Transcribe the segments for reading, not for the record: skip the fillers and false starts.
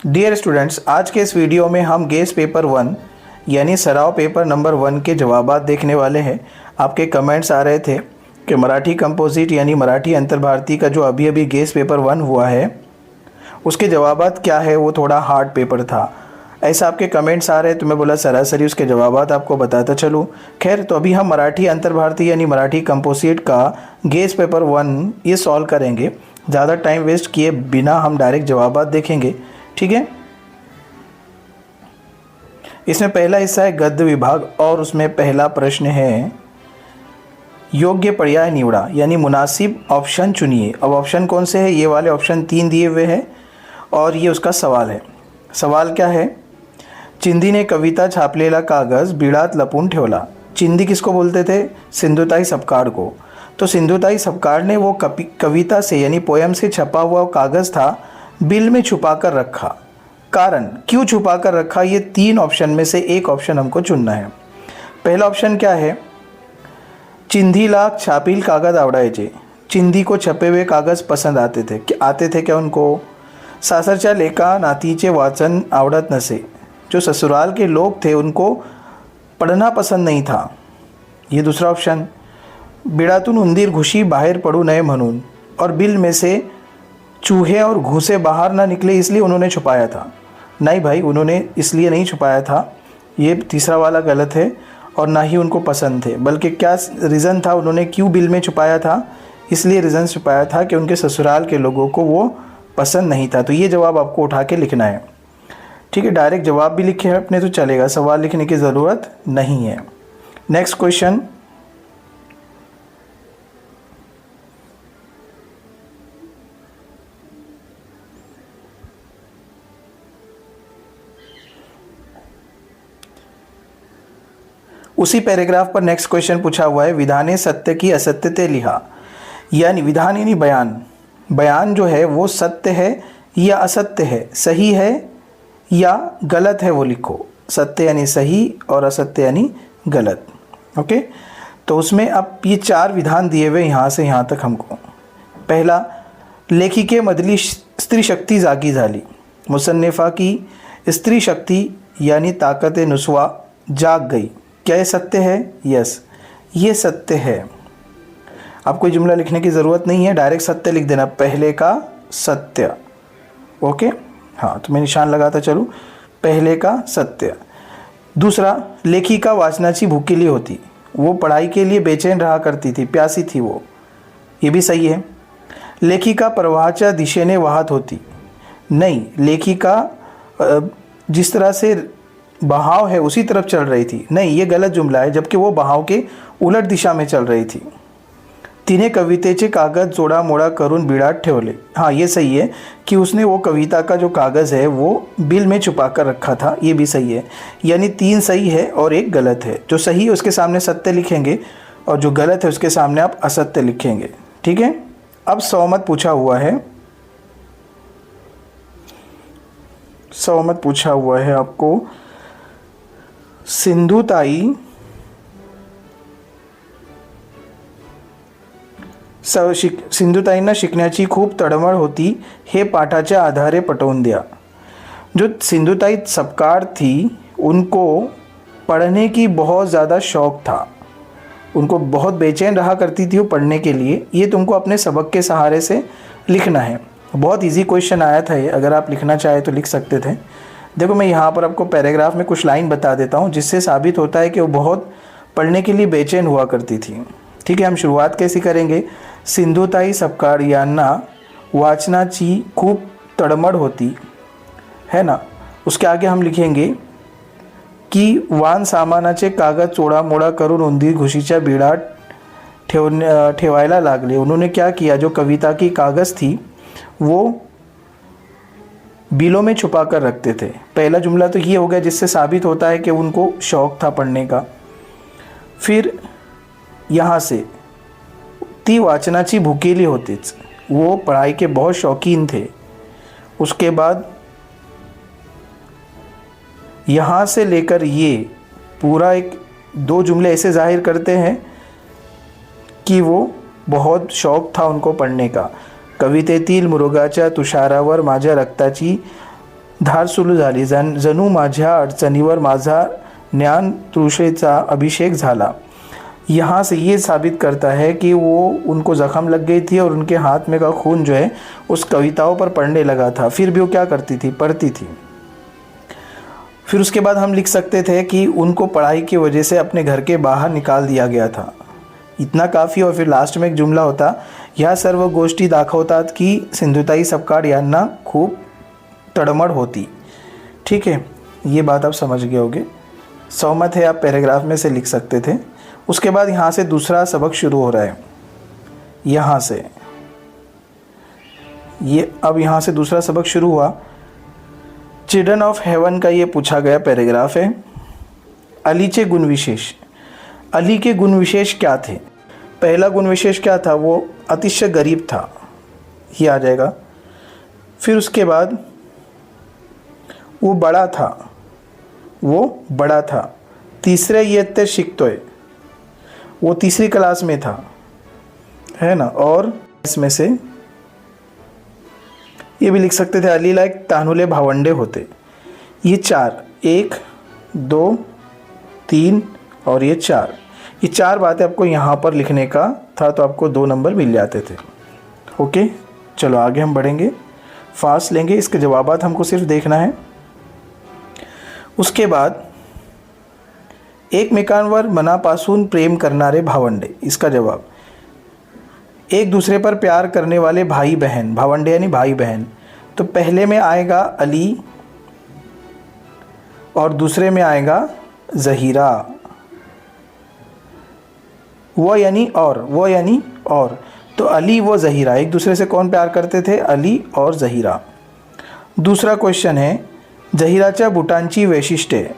Dear students, आज के इस वीडियो में हम गेस पेपर 1 यानी सराव पेपर नंबर 1 के जवाबात देखने वाले हैं। आपके कमेंट्स आ रहे थे कि मराठी कंपोजिट यानी मराठी अंतर्भारती का जो अभी अभी गेस पेपर 1 हुआ है उसके जवाबात क्या है, वो थोड़ा हार्ड पेपर था, ऐसा आपके कमेंट्स आ रहे हैं। तो मैं बोला सरासरी उसके जवाबात आपको बताता चलूँ। खैर, तो अभी हम मराठी अंतर्भारती यानी मराठी कंपोजिट का गेस पेपर 1 ये सॉल्व करेंगे। ज़्यादा टाइम वेस्ट किए बिना हम डायरेक्ट जवाबात देखेंगे, ठीक है। इसमें पहला हिस्सा है गद्य विभाग और उसमें पहला प्रश्न है योग्य पर्याय निवड़ा यानी मुनासिब ऑप्शन चुनिए। अब ऑप्शन कौन से हैं? ये वाले ऑप्शन 3 दिए हुए हैं और ये उसका सवाल है। सवाल क्या है? चिंदी ने कविता छापलेला कागज बिळात लपून ठेवला। चिंदी किसको बोलते थे? सिंधुताई सपकाळ को। तो सिंधुताई सपकाळ ने वो कविता से यानी पोयम से छपा हुआ कागज़ था बिल में छुपा कर रखा। कारण क्यों छुपा कर रखा? ये 3 ऑप्शन में से एक ऑप्शन हमको चुनना है। पहला ऑप्शन क्या है? चिंधीला छापील कागज आवडायचे। चिंदी को छपे हुए कागज़ पसंद आते थे क्या उनको? सासरच्या लेका नातीचे वाचन आवडत नसे। जो ससुराल के लोग थे उनको पढ़ना पसंद नहीं था। ये दूसरा ऑप्शन। बिळातून उंदीर घुशी बाहर पडू नये म्हणून, और बिल में से चूहे और घूसे बाहर ना निकले इसलिए उन्होंने छुपाया था। नहीं भाई, उन्होंने इसलिए नहीं छुपाया था, ये तीसरा वाला गलत है। और ना ही उनको पसंद थे, बल्कि क्या रीज़न था, उन्होंने क्यों बिल में छुपाया था? इसलिए रीज़न छुपाया था कि उनके ससुराल के लोगों को वो पसंद नहीं था। तो ये जवाब आपको उठा के लिखना है, ठीक है। डायरेक्ट जवाब भी लिखे अपने तो चलेगा, सवाल लिखने की ज़रूरत नहीं है। Next question. उसी पैराग्राफ पर नेक्स्ट क्वेश्चन पूछा हुआ है, विधाने सत्य की असत्यते लिहा। यानी विधान यानी बयान, बयान जो है वो सत्य है या असत्य है, सही है या गलत है, वो लिखो। सत्य यानी सही और असत्य यानी गलत, ओके। तो उसमें अब ये 4 विधान दिए हुए यहाँ से यहाँ तक हमको। पहला, लेखिके मधली स्त्री शक्ती जागी झाली। मुसन्निफा की स्त्री शक्ती यानी ताकत नुस्वा जाग गई। क्या ये सत्य है? यस, ये सत्य है। अब कोई जुमला लिखने की ज़रूरत नहीं है, डायरेक्ट सत्य लिख देना, पहले का सत्य, ओके। हाँ, तो मैं निशान लगाता चलूँ, पहले का सत्य। दूसरा, लेखिका वाचनाची भूकिली होती, वो पढ़ाई के लिए बेचैन रहा करती थी, प्यासी थी वो, ये भी सही है। लेखिका प्रवाहाच्या दिशेने वाहत होती, नहीं, लेखिका जिस तरह से बहाव है उसी तरफ चल रही थी, नहीं, ये गलत जुमला है, जबकि वो बहाव के उलट दिशा में चल रही थी। तिने कवितेचे कागज जोड़ा मोड़ा करून बिळात ठेवले। हाँ, ये सही है कि उसने वो कविता का जो कागज़ है वो बिल में छुपा कर रखा था, ये भी सही है। यानी 3 सही है और 1 गलत है। जो सही है उसके सामने सत्य लिखेंगे और जो गलत है उसके सामने आप असत्य लिखेंगे, ठीक है। अब सहमत पूछा हुआ है, सहमत पूछा हुआ है आपको। सिंधुताई सिंधुताईंना शिकण्याची खूप तळमळ होती, हे पाठाच्या आधारे पटवून द्या। जो सिंधुताई सपकाळ थी उनको पढ़ने की बहुत ज़्यादा शौक़ था, उनको बहुत बेचैन रहा करती थी वो पढ़ने के लिए। ये तुमको अपने सबक के सहारे से लिखना है। बहुत इजी क्वेश्चन आया था ये, अगर आप लिखना चाहे तो लिख सकते थे। देखो, मैं यहाँ पर आपको पैराग्राफ में कुछ लाइन बता देता हूँ जिससे साबित होता है कि वो बहुत पढ़ने के लिए बेचैन हुआ करती थी, ठीक है। हम शुरुआत कैसी करेंगे? सिंधुताई सपकाळ यांना वाचनाची खूप तळमळ होती, है ना। उसके आगे हम लिखेंगे कि वान सामानाचे कागद चोडामोडा करून उंदीर घुशीच्या बिळात ठेवायला लागले। उन्होंने क्या किया? जो कविता की कागज़ थी वो बिलों में छुपा कर रखते थे। पहला जुमला तो ये हो गया जिससे साबित होता है कि उनको शौक़ था पढ़ने का। फिर यहाँ से ती वाचनाची भूकेली होतीच, वो पढ़ाई के बहुत शौकीन थे। उसके बाद यहाँ से लेकर ये पूरा 2 जुमले ऐसे जाहिर करते हैं कि वो बहुत शौक़ था उनको पढ़ने का। कवितेतील मृगाच्या तुषारावर माझ्या रक्ताची धार सुरू झाली, जणू माझ्या अडचणीवर माझा ज्ञान तृषेचा अभिषेक झाला। यहाँ से ये साबित करता है कि वो उनको ज़ख्म लग गई थी और उनके हाथ में का खून जो है उस कविताओं पर पड़ने लगा था, फिर भी वो क्या करती थी, पढ़ती थी। फिर उसके बाद हम लिख सकते थे कि उनको पढ़ाई की वजह से अपने घर के बाहर निकाल दिया गया था। इतना काफ़ी। और फिर लास्ट में एक जुमला होता, ह्या सर्व गोष्टी दाखवतात की सिंधुताई सपकाळ यांना खूप तडमड होती। ठीक है, ये बात आप समझ गए होंगे। सहमत है आप पैराग्राफ में से लिख सकते थे। उसके बाद यहाँ से दूसरा सबक शुरू हो रहा है। यहाँ से ये अब यहाँ से दूसरा सबक शुरू हुआ। चिल्ड्रन ऑफ हेवन का ये पूछा गया पैराग्राफ है। अलीचे गुण विशेष। अली के गुण विशेष क्या थे? पहला गुण विशेष क्या था? वो अतिशय गरीब था, ये आ जाएगा। फिर उसके बाद वो बड़ा था, वो बड़ा था। तीसरे इयत्ता शिकतोय, वो तीसरी क्लास में था, है ना। और इसमें से ये भी लिख सकते थे, अलीला एक तानुले भावंडे होते। ये चार, 1 2 3 और ये 4, ये 4 बातें आपको यहाँ पर लिखने का था, तो आपको 2 नंबर मिल जाते थे। ओके, चलो आगे हम बढ़ेंगे, फास्ट लेंगे, इसके जवाबात हमको सिर्फ देखना है। उसके बाद एकमेकांवर मनापासून प्रेम करणारे भावंडे, इसका जवाब एक दूसरे पर प्यार करने वाले भाई बहन, भावंडे यानी भाई बहन। तो पहले में आएगा अली और दूसरे में आएगा ज़हीरा। वो यानी और, वो यानी और, तो अली व ज़हीरा, एक दूसरे से कौन प्यार करते थे? अली और ज़हीरा। दूसरा क्वेश्चन है, ज़हीराच्या बुटांची वैशिष्ट्ये।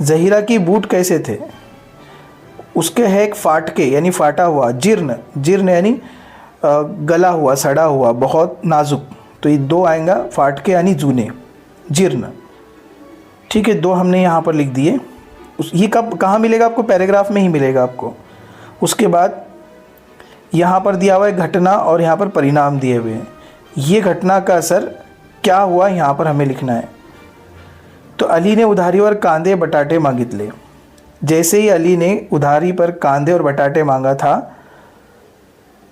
ज़हीरा की बूट कैसे थे? उसके है एक फाटके यानी फाटा हुआ, जीर्ण, जीर्ण यानी गला हुआ, सड़ा हुआ, बहुत नाजुक। तो ये 2 आएगा, फाटके यानी जूने, जीर्ण। ठीक है, 2 हमने यहाँ पर लिख दिए। ये कब कहाँ मिलेगा आपको? पैराग्राफ में ही मिलेगा आपको। उसके बाद यहाँ पर दिया हुआ है घटना और यहाँ पर परिणाम दिए हुए हैं। ये घटना का असर क्या हुआ यहाँ पर हमें लिखना है। तो अली ने उधारीवर कांदे बटाटे मागितले। जैसे ही अली ने उधारी पर कांदे और बटाटे मांगा था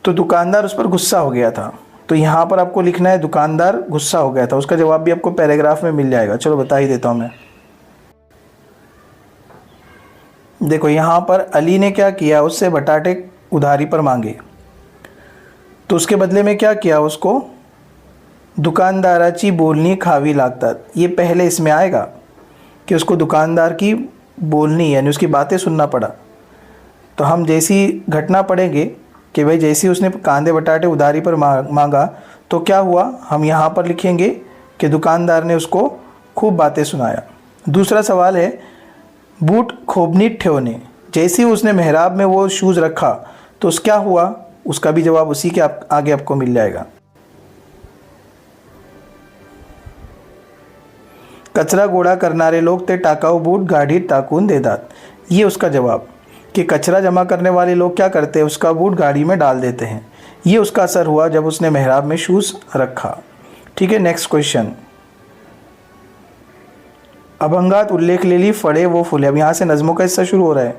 तो दुकानदार उस पर गुस्सा हो गया था। तो यहाँ पर आपको लिखना है दुकानदार गुस्सा हो गया था। उसका जवाब भी आपको पैराग्राफ में मिल जाएगा। चलो बता ही देता हूँ मैं। देखो यहाँ पर अली ने क्या किया, उससे बटाटे उधारी पर मांगे, तो उसके बदले में क्या किया, उसको दुकानदाराची बोलनी खावी लागतात। ये पहले इसमें आएगा कि उसको दुकानदार की बोलनी यानी उसकी बातें सुनना पड़ा। तो हम जैसी घटना पढ़ेंगे कि भाई जैसे उसने कांदे बटाटे उधारी पर मांगा तो क्या हुआ, हम यहाँ पर लिखेंगे कि दुकानदार ने उसको खूब बातें सुनाया। दूसरा सवाल है, बूट खोबनीत ठेवने। जैसे ही उसने मेहराब में वो शूज़ रखा तो उस क्या हुआ, उसका भी जवाब उसी के आगे आपको मिल जाएगा। कचरा गोळा करणारे लोग ते टाकाऊ बूट गाडीत टाकून देतात। ये उसका जवाब कि कचरा जमा करने वाले लोग क्या करते हैं, उसका बूट गाड़ी में डाल देते हैं। ये उसका असर हुआ जब उसने मेहराब में शूज़ रखा। ठीक है, नेक्स्ट क्वेश्चन, अभंगात उल्लेखलेली फळे व फुले। अब यहाँ से नज़मों का हिस्सा शुरू हो रहा है।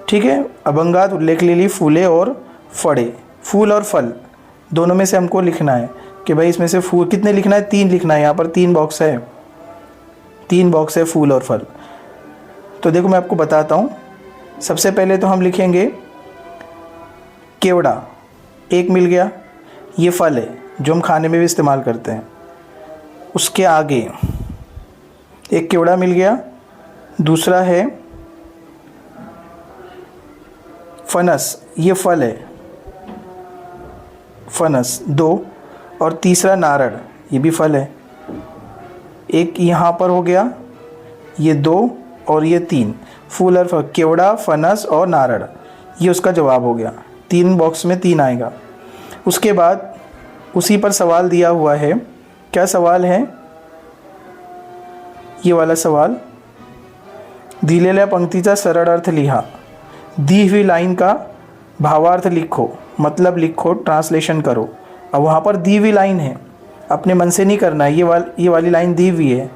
ठीक है, अभंगात उल्लेखलेली फूले और फड़े, फूल और फल दोनों में से हमको लिखना है कि भाई इसमें से फूल कितने लिखना है, 3 लिखना है। यहाँ पर 3 बॉक्स है, 3 बॉक्स है फूल और फल। तो देखो मैं आपको बताता हूँ। सबसे पहले तो हम लिखेंगे केवड़ा, एक मिल गया, ये फल है जो हम खाने में भी इस्तेमाल करते हैं। उसके आगे एक केवड़ा मिल गया, दूसरा है फनस, ये फल है फनस 2, और तीसरा नारड़, ये भी फल है। एक यहाँ पर हो गया, ये 2 और ये 3, फूल और फल, केवड़ा, फनस और नारड़, ये उसका जवाब हो गया। 3 बॉक्स में 3 आएगा। उसके बाद उसी पर सवाल दिया हुआ है। क्या सवाल है, ये वाला सवाल, दिलेल्या पंक्तीचा सरळ अर्थ लिहा। दी हुई लाइन का भावार्थ लिखो, मतलब लिखो, ट्रांसलेशन करो। अब वहाँ पर दी हुई लाइन है, अपने मन से नहीं करना है। ये वाली लाइन दी हुई है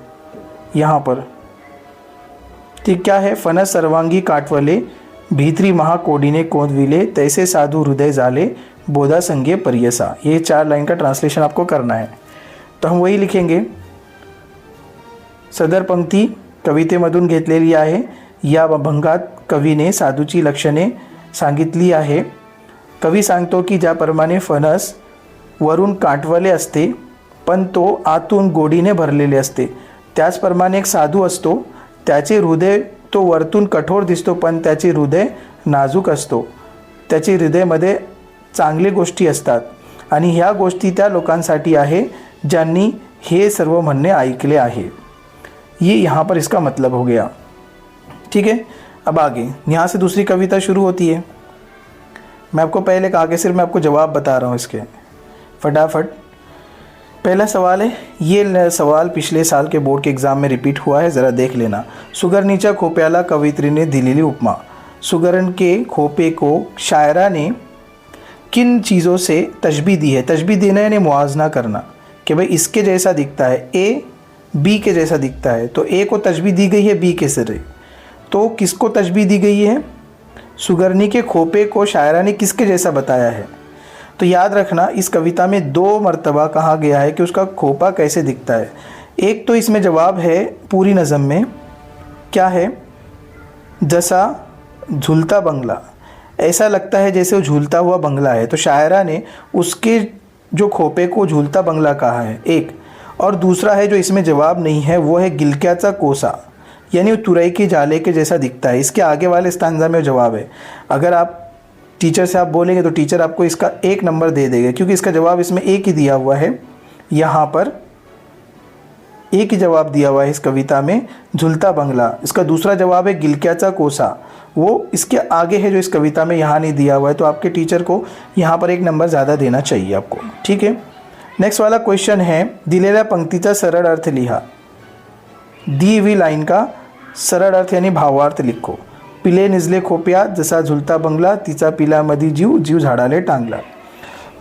यहाँ पर, ठीक। क्या है? फणस सर्वांगी काटवले, भीतरी महाकोडीने कोदविले, तैसे साधु हृदय जाले, बोधा संगे परियसा। ये 4 लाइन का ट्रांसलेशन आपको करना है। तो हम वही लिखेंगे, सदर पंक्ती कवितेमधून घेतलेली आहे। या अभंगात कवीने साधूची लक्षणे सांगितली आहे। कवी सांगतो की ज्याप्रमाणे फणस वरून काटवले असते पण तो आतून गोडीने भरलेले असते, त्याचप्रमाणे एक साधू असतो, त्याचे हृदय तो वरतून कठोर दिसतो पण त्याचे हृदय नाजूक असतो, त्याचे हृदयामध्ये चांगली गोष्टी असतात आणि ह्या गोष्टी त्या लोकांसाठी आहे ज्यांनी हे सर्व म्हणणे ऐकले आहे। ये यहाँ पर इसका मतलब हो गया, ठीक है। अब आगे यहाँ से दूसरी कविता शुरू होती है। मैं आपको पहले कहा कि सिर्फ मैं आपको जवाब बता रहा हूँ इसके फटाफट। पहला सवाल है, ये सवाल पिछले साल के बोर्ड के एग्ज़ाम में रिपीट हुआ है, ज़रा देख लेना। सुगरणीच्या खोप्याला कवयित्रीने दिलेली उपमा। सुगरण के खोपे को शायरा ने किन चीज़ों से तशबीह दी है? तशबीह देना यानी मुआवजना करना कि भाई इसके जैसा दिखता है, ए बी के जैसा दिखता है, तो ए को तशबीह दी गई है बी के सिरे। तो किसको तशबीह दी गई है? सुगरनी के खोपे को शायरा ने किसके जैसा बताया है? तो याद रखना, इस कविता में 2 मर्तबा कहा गया है कि उसका खोपा कैसे दिखता है। एक तो इसमें जवाब है पूरी नज़म में, क्या है? जैसा झूलता बंगला, ऐसा लगता है जैसे वो झूलता हुआ बंगला है। तो शायरा ने उसके जो खोपे को झूलता बंगला कहा है एक। और दूसरा है जो इसमें जवाब नहीं है, वो है गिलक्याचा कोसा, यानी वो तुरई के जाले के जैसा दिखता है। इसके आगे वाले स्टांजा में जवाब है। अगर आप टीचर से आप बोलेंगे तो टीचर आपको इसका 1 नंबर दे देगा, क्योंकि इसका जवाब इसमें एक ही दिया हुआ है। यहाँ पर एक ही जवाब दिया हुआ है इस कविता में, झूलता बंगला। इसका दूसरा जवाब है गिलक्याचा कोसा, वो इसके आगे है जो इस कविता में यहाँ नहीं दिया हुआ है। तो आपके टीचर को यहाँ पर 1 नंबर ज़्यादा देना चाहिए आपको, ठीक है। नेक्स्ट वाला क्वेश्चन है, दिलेल्या पंक्तीचा सरळ अर्थ लिहा। दी हुई लाइन का सरळ अर्थ यानी भावार्थ लिखो। पिले निजले खोप्यात जसा झुलता बंगला, तिचा पिलामधी जीव जीव झाडाले टांगला।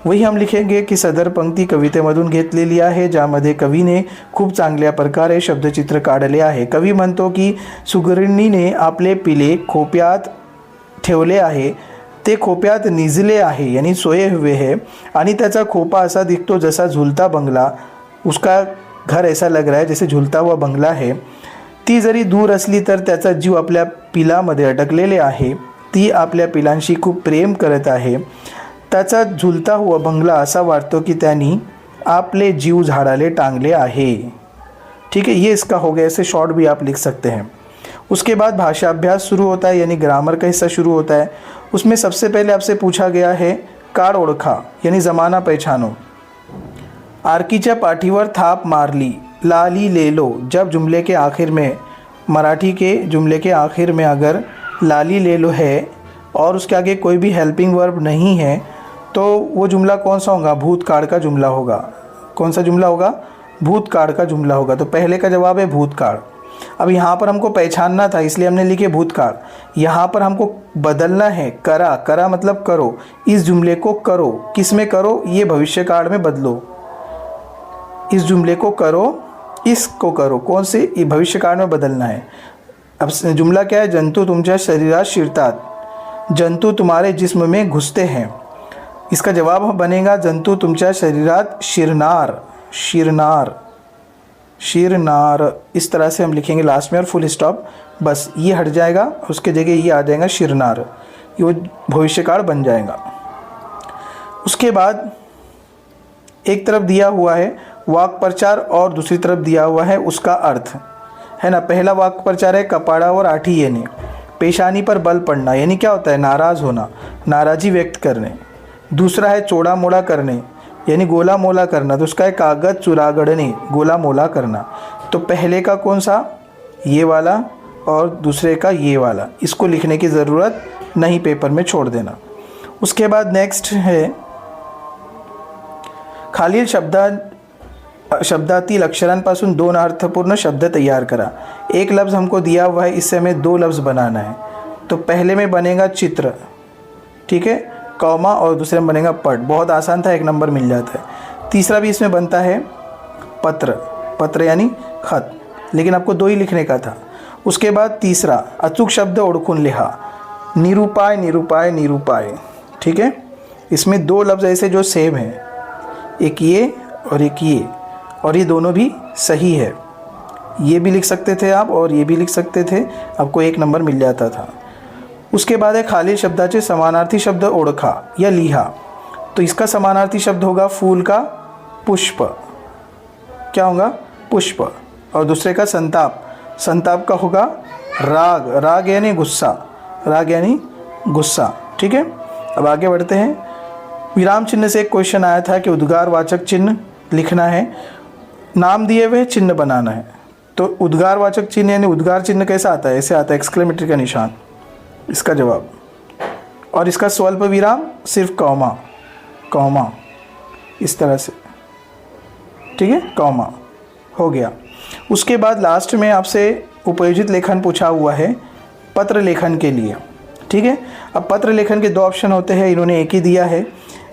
वही हम लिखेंगे की सदर पंक्ती कवितेमधून घेतलेली आहे, ज्यामध्ये कवीने खूप चांगल्या प्रकारे शब्दचित्र काढले आहे। कवी म्हणतो की सुगरणीने आपले पिले खोप्यात ठेवले आहे, ते खोप्यात निजले आहे यानी सोए हुए है, आणि त्याचा खोपा असा दिखतो जसा झूलता बंगला। उसका घर ऐसा लग रहा है जैसे झूलता हुआ बंगला है। ती जरी दूर असली तर त्याचा जीव आपल्या पिलामध्ये अडकलेले आहे, ती आपल्या पिलांशी खूप प्रेम करत आहे। त्याचा झुलता हुआ बंगला असा वाटतो की त्यांनी आपले जीव झाडाले टांगले आहे, ठीक है। ये इसका हो गया, ऐसे शॉर्ट भी आप लिख सकते हैं। उसके बाद भाषा अभ्यास शुरू होता है, यानी ग्रामर का हिस्सा शुरू होता है। उसमें सबसे पहले आपसे पूछा गया है काळ ओळखा यानी ज़माना पहचानो। आरकीच्या पाठीवर थाप मारली, लाली ले लो। जब जुमले के आखिर में, मराठी के जुमले के आखिर में अगर लाली ले लो है और उसके आगे कोई भी हेल्पिंग वर्ब नहीं है, तो वो जुमला कौन सा होगा? भूतकाल का जुमला होगा। कौन सा जुमला होगा? भूतकाल का जुमला होगा। तो पहले का जवाब है भूतकाल। अब यहाँ पर हमको पहचानना था, इसलिए हमने लिखे भूतकाल। यहाँ पर हमको बदलना है करा। करा मतलब करो, इस जुमले को करो। किस में करो? ये भविष्यकाल में बदलो। इस जुमले को करो, इसको करो। कौन से? ये भविष्यकाल में बदलना है। अब जुमला क्या है? जंतु तुमच्या शरीरात शिरतात, जंतु तुम्हारे जिस्म में घुसते हैं। इसका जवाब बनेगा जंतु तुमच्या शरीरात शिरनार, शिरनार, शिरनार। इस तरह से हम लिखेंगे लास्ट में और फुल स्टॉप, बस ये हट जाएगा, उसके जगह ये आ जाएगा शिरनार, ये भविष्यकाल बन जाएगा। उसके बाद एक तरफ दिया हुआ है वाक्य प्रचार और दूसरी तरफ दिया हुआ है उसका अर्थ, है ना। पहला वाक्य प्रचार है कपाड़ावर आठी येणे, पेशानी पर बल पड़ना, यानी क्या होता है? नाराज़ होना, नाराज़ी व्यक्त करने। दूसरा है चोड़ा मोड़ा करने, यानी गोला मोला करना, तो उसका है कागज़ चुरागड़ने, गोला मोला करना। तो पहले का कौन सा? ये वाला, और दूसरे का ये वाला। इसको लिखने की ज़रूरत नहीं, पेपर में छोड़ देना। उसके बाद नेक्स्ट है खालील शब्दातील अक्षरांपासून 2 अर्थपूर्ण शब्द तैयार करा। एक लफ्ज़ हमको दिया हुआ है, इससे हमें 2 लफ्ज़ बनाना है। तो पहले में बनेगा चित्र, ठीक है, कौमा, और दूसरे में बनेगा पट। बहुत आसान था, 1 नंबर मिल जाता है। तीसरा भी इसमें बनता है पत्र, पत्र यानी खत, लेकिन आपको 2 ही लिखने का था। उसके बाद तीसरा अचूक शब्द ओळखून लिहा, निरूपाय निरूपाय निरूपाय, ठीक है। इसमें 2 लफ्ज़ ऐसे जो सेम है, एक ये और एक ये, और ये दोनों भी सही है। ये भी लिख सकते थे आप और ये भी लिख सकते थे, आपको 1 नंबर मिल जाता था। उसके बाद है खालील शब्दाचे समानार्थी शब्द ओळखा या लिहा। तो इसका समानार्थी शब्द होगा फूल का पुष्प, क्या होगा, पुष्प। और दूसरे का संताप, संताप का होगा राग, राग यानी गुस्सा, राग यानी गुस्सा, ठीक है। अब आगे बढ़ते हैं। विराम चिन्ह से एक क्वेश्चन आया था कि उद्गारवाचक चिन्ह लिखना है, नाम दिए हुए चिन्ह बनाना है। तो उद्गारवाचक चिन्ह यानी उद्गार चिन्ह कैसा आता है, ऐसे आता है एक्सक्लेमेटरी का निशान, इसका जवाब। और इसका स्वल्प विराम सिर्फ कॉमा, कॉमा इस तरह से, ठीक है, कॉमा हो गया। उसके बाद लास्ट में आपसे उपयोजित लेखन पूछा हुआ है पत्र लेखन के लिए, ठीक है। अब पत्र लेखन के 2 ऑप्शन होते हैं, इन्होंने एक ही दिया है।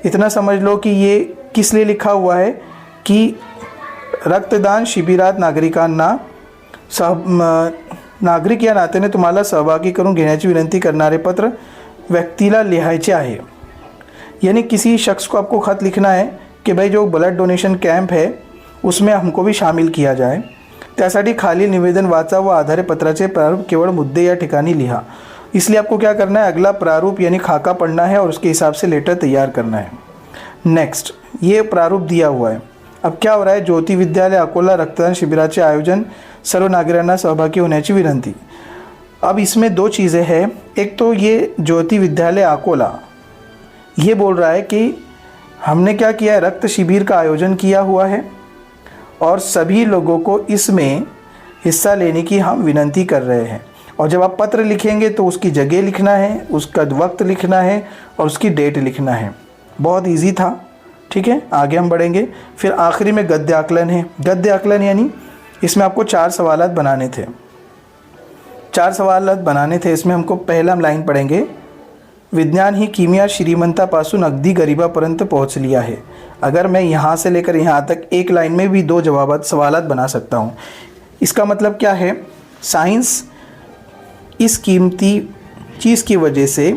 इतना समझ लो कि ये किस लिए लिखा हुआ है कि रक्तदान शिबिरात नागरिकांना नागरिक या नात्याने तुम्हाला सहभागी करून घेण्याची विनंती करणारे पत्र व्यक्तीला लिहायचे आहे। यानी किसी शख्स को आपको खत लिखना है कि भाई जो ब्लड डोनेशन कैंप है उसमें हमको भी शामिल किया जाए, त्यासाठी खालील निवेदन वाचा व आधारे पत्राचे प्रारूप केवळ मुद्दे या ठिकाणी लिहा। इसलिए आपको क्या करना है, अगला प्रारूप यानी खाका पढ़ना है और उसके हिसाब से लेटर तैयार करना है। नेक्स्ट, ये प्रारूप दिया हुआ है। अब क्या हो रहा है, ज्योति विद्यालय अकोला रक्तदान शिबिराचे आयोजन सर्व नागरिकांना सहभागी होण्याची विनंती। अब इसमें 2 चीज़ें हैं। एक तो ये ज्योति विद्यालय अकोला ये बोल रहा है कि हमने क्या किया है, रक्त शिविर का आयोजन किया हुआ है और सभी लोगों को इसमें हिस्सा लेने की हम विनंती कर रहे हैं। और जब आप पत्र लिखेंगे तो उसकी जगह लिखना है, उसका वक्त लिखना है और उसकी डेट लिखना है। बहुत इजी था, ठीक है। आगे हम बढ़ेंगे। फिर आखिरी में गद्य आकलन है। गद्य आकलन यानी इसमें आपको 4 सवालात बनाने थे, 4 सवालात बनाने थे। इसमें हमको पहला लाइन पढ़ेंगे, विज्ञान ही किमिया श्रीमंतापासून अगदी गरिबापर्यंत पोहोचली आहे। अगर मैं यहाँ से लेकर यहाँ तक एक लाइन में भी 2 जवाबात सवालात बना सकता हूँ। इसका मतलब क्या है, साइंस इस कीमती चीज़ की वजह से,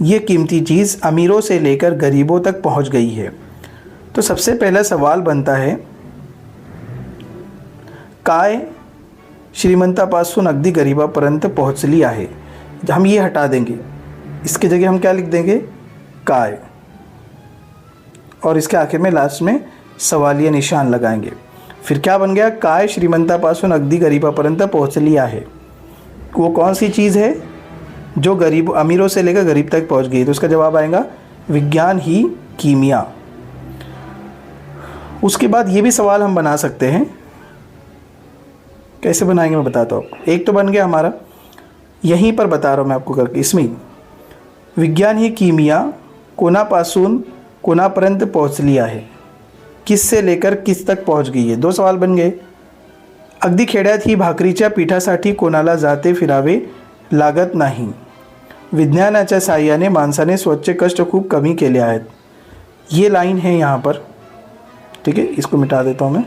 ये कीमती चीज़ अमीरों से लेकर गरीबों तक पहुँच गई है। तो सबसे पहला सवाल बनता है, काय श्रीमंतापासून अगदी गरिबापर्यंत पोहोचली आहे। हम ये हटा देंगे, इसकी जगह हम क्या लिख देंगे, काय, और इसके आखिर में लास्ट में सवालिया निशान लगाएंगे। फिर क्या बन गया, काय श्रीमंतापासून अगदी गरिबापर्यंत पोहोचली आहे। वो कौन सी चीज़ है जो गरीब अमीरों से लेकर गरीब तक पहुंच गई। तो उसका जवाब आएगा विज्ञान ही कीमिया। उसके बाद ये भी सवाल हम बना सकते हैं, कैसे बनाएंगे मैं बताता हूँ। एक तो बन गया हमारा, यहीं पर बता रहा हूँ मैं आपको करके, इसमें विज्ञान ही कीमिया कोणापासून कोणापर्यंत पोहोचली आहे, किस से लेकर किस तक पहुँच गई है। 2 सवाल बन गए। अगदी खेड्यात ही भाकरीच्या पिठासाठी कोणाला जाते फिरावे लागत नाही। विज्ञानाच्या साहाय्याने माणसाने स्वतःचे कष्ट खूप कमी केले आहेत। ये लाइन है यहाँ पर, ठीक है, इसको मिटा देता हूँ मैं।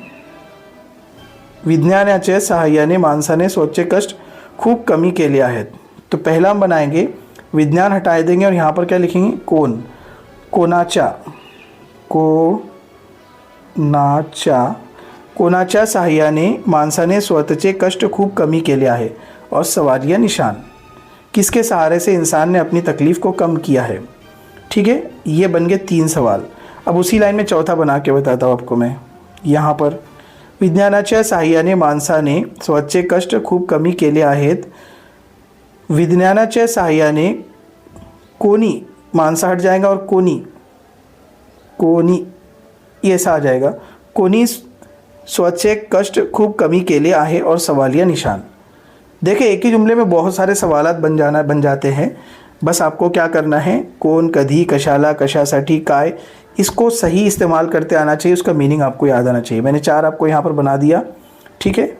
विज्ञानाच्या साहाय्याने माणसाने स्वतःचे कष्ट खूप कमी केले आहेत। तो पहला हम बनाएंगे, विज्ञान हटा देंगे और यहाँ पर क्या लिखेंगे, कोण, कोणाच्या, कोणाच्या साहाय्याने माणसाने स्वतःचे कष्ट खूप कमी केले आहे और सवालिया निशान, किसके सहारे से इंसान ने अपनी तकलीफ़ को कम किया है। ठीक है, ये बन गए 3 सवाल। अब उसी लाइन में चौथा बना के बताता हूँ आपको मैं। यहाँ पर विज्ञानाच्या साहाय्याने माणसाने स्वतःचे कष्ट खूप कमी केले आहेत। विज्ञानाच्या साहाय्याने कोणी, माणसा हट जाएगा और कोणी ये ऐसा आ जाएगा, कोणी स्वतःचे कष्ट खूप कमी केले आहे और सवालिया निशान। देखिए एक ही जुमले में बहुत सारे सवालात बन जाते हैं। बस आपको क्या करना है, कोण, कधी, कशाला, कशासाठी, काय, इसको सही इस्तेमाल करते आना चाहिए, उसका मीनिंग आपको याद आना चाहिए। मैंने 4 आपको यहाँ पर बना दिया, ठीक है।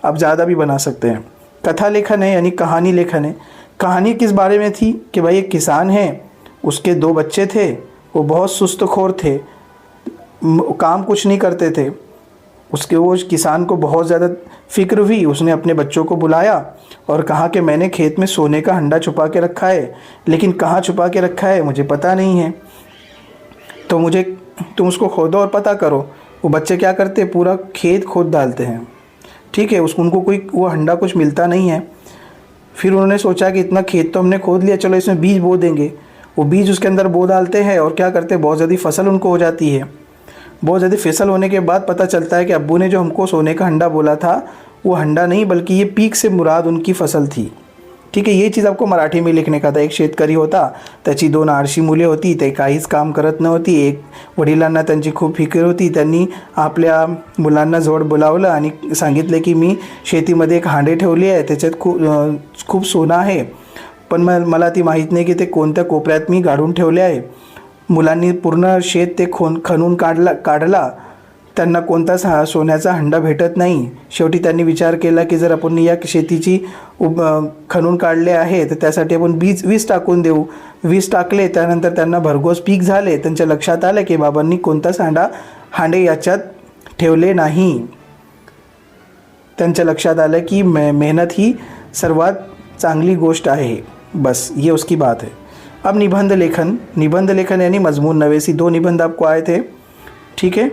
आप ज़्यादा भी बना सकते हैं। कथा लेखन है यानी कहानी लेखन है। कहानी किस बारे में थी कि भाई एक किसान है, उसके 2 बच्चे थे, वो बहुत सुस्तखोर थे, काम कुछ नहीं करते थे। उसके वो किसान को बहुत ज़्यादा फिक्र हुई। उसने अपने बच्चों को बुलाया और कहा कि मैंने खेत में सोने का हंडा छुपा के रखा है, लेकिन कहाँ छुपा के रखा है मुझे पता नहीं है, तो तुम उसको खोदो और पता करो। वो बच्चे क्या करते हैं, पूरा खेत खोद डालते हैं, ठीक है। उनको कोई वो हंडा कुछ मिलता नहीं है। फिर उन्होंने सोचा कि इतना खेत तो हमने खोद लिया, चलो इसमें बीज बो देंगे। वो बीज उसके अंदर बो डालते हैं और क्या करते हैं, बहुत ज़्यादा फसल उनको हो जाती है। बहुत ज़्यादा फसल होने के बाद पता चलता है कि अब्बू ने जो हमको सोने का हंडा बोला था वो हंडा नहीं बल्कि ये पीक से मुराद उनकी फसल थी, ठीक है। ये चीज़ आपको मराठी में लिखने का था। एक शेतकरी होता, त्याची 2 आरशी मुले होती, ते काहीच काम करत नव्हती. एक वडिलांना त्यांची खूप फिकीर होती. त्यांनी आपल्या मुलांना जवळ बोलावलं आणि सांगितले की मी शेतीमध्ये एक हांडे ठेवली आहे, त्याच्यात खूप सोनं आहे, पण मला ती माहीत नाही की ते कोणत्या कोपऱ्यात मी गाडून ठेवले आहे. मुलांनी पूर्ण शेत ते खणून काढला. त्यांना कोणताच सोन्याचा हंडा भेटत नाही. शेवटी त्यांनी विचार केला की जर आपण या शेतीची खणून काढले आहे तर त्यासाठी आपण वीज टाकून देऊ. वीज टाकले, त्यानंतर त्यांना भरघोस पीक झाले. त्यांच्या लक्षात आलं की बाबांनी कोणताच हांडे याच्यात ठेवले नाही. त्यांच्या लक्षात आलं की मेहनत ही सर्वात चांगली गोष्ट आहे. बस ये उसकी बात है. अब निबंध लेखन यानी मजमून नवेसी. 2 निबंध आपको आए थे, ठीक है.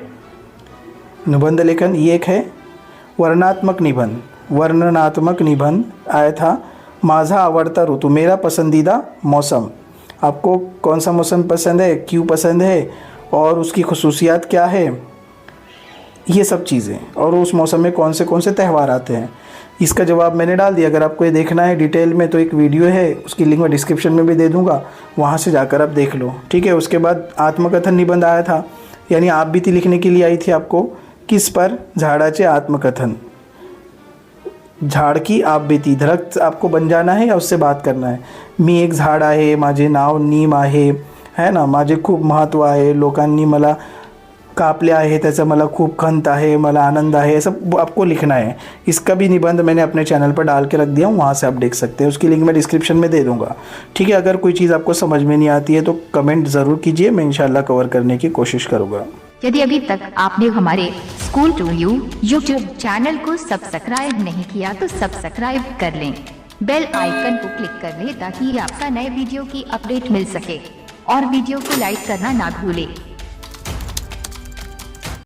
निबंध लेखन ये एक है. वर्णनात्मक निबंध आया था. माझा आवड़ता ऋतु, मेरा पसंदीदा मौसम. आपको कौन सा मौसम पसंद है, क्यों पसंद है और उसकी खसूसियात क्या है, ये सब चीज़ें. और उस मौसम में कौन से त्यौहार आते हैं, इसका जवाब मैंने डाल दिया. अगर आपको ये देखना है डिटेल में तो एक वीडियो है, उसकी लिंक मैं डिस्क्रिप्शन में भी दे दूँगा, वहाँ से जाकर आप देख लो, ठीक है. उसके बाद आत्मकथन निबंध आया था, यानी आप बीती लिखने के लिए आई थी आपको. किस पर, झाडाचे आत्मकथन. झाड की आप बीती, दरख्त आपको बन जाना है या उससे बात करना है. मी एक झाड आहे, माझे नाव नीम है ना, माझे खूप महत्त्व आहे, लोकांनी मला कापले आहे, त्याचा मला खूप खंत आहे, मला आनंद आहे, ये सब आपको लिखना है. इसका भी निबंध मैंने अपने चैनल पर डाल के रख दिया हूँ, वहाँ से आप देख सकते हैं. उसकी लिंक मैं डिस्क्रिप्शन में दे दूँगा, ठीक है. अगर कोई चीज़ आपको समझ में नहीं आती है तो कमेंट ज़रूर कीजिए, मैं इंशाल्लाह कवर करने की कोशिश करूँगा. यदि अभी तक आपने हमारे school to you YouTube channel को सब्सक्राइब नहीं किया तो सब्सक्राइब कर लें. बेल आइकन को क्लिक कर लें ताकि आपका नए वीडियो की अपडेट मिल सके और वीडियो को लाइक करना ना भूलें.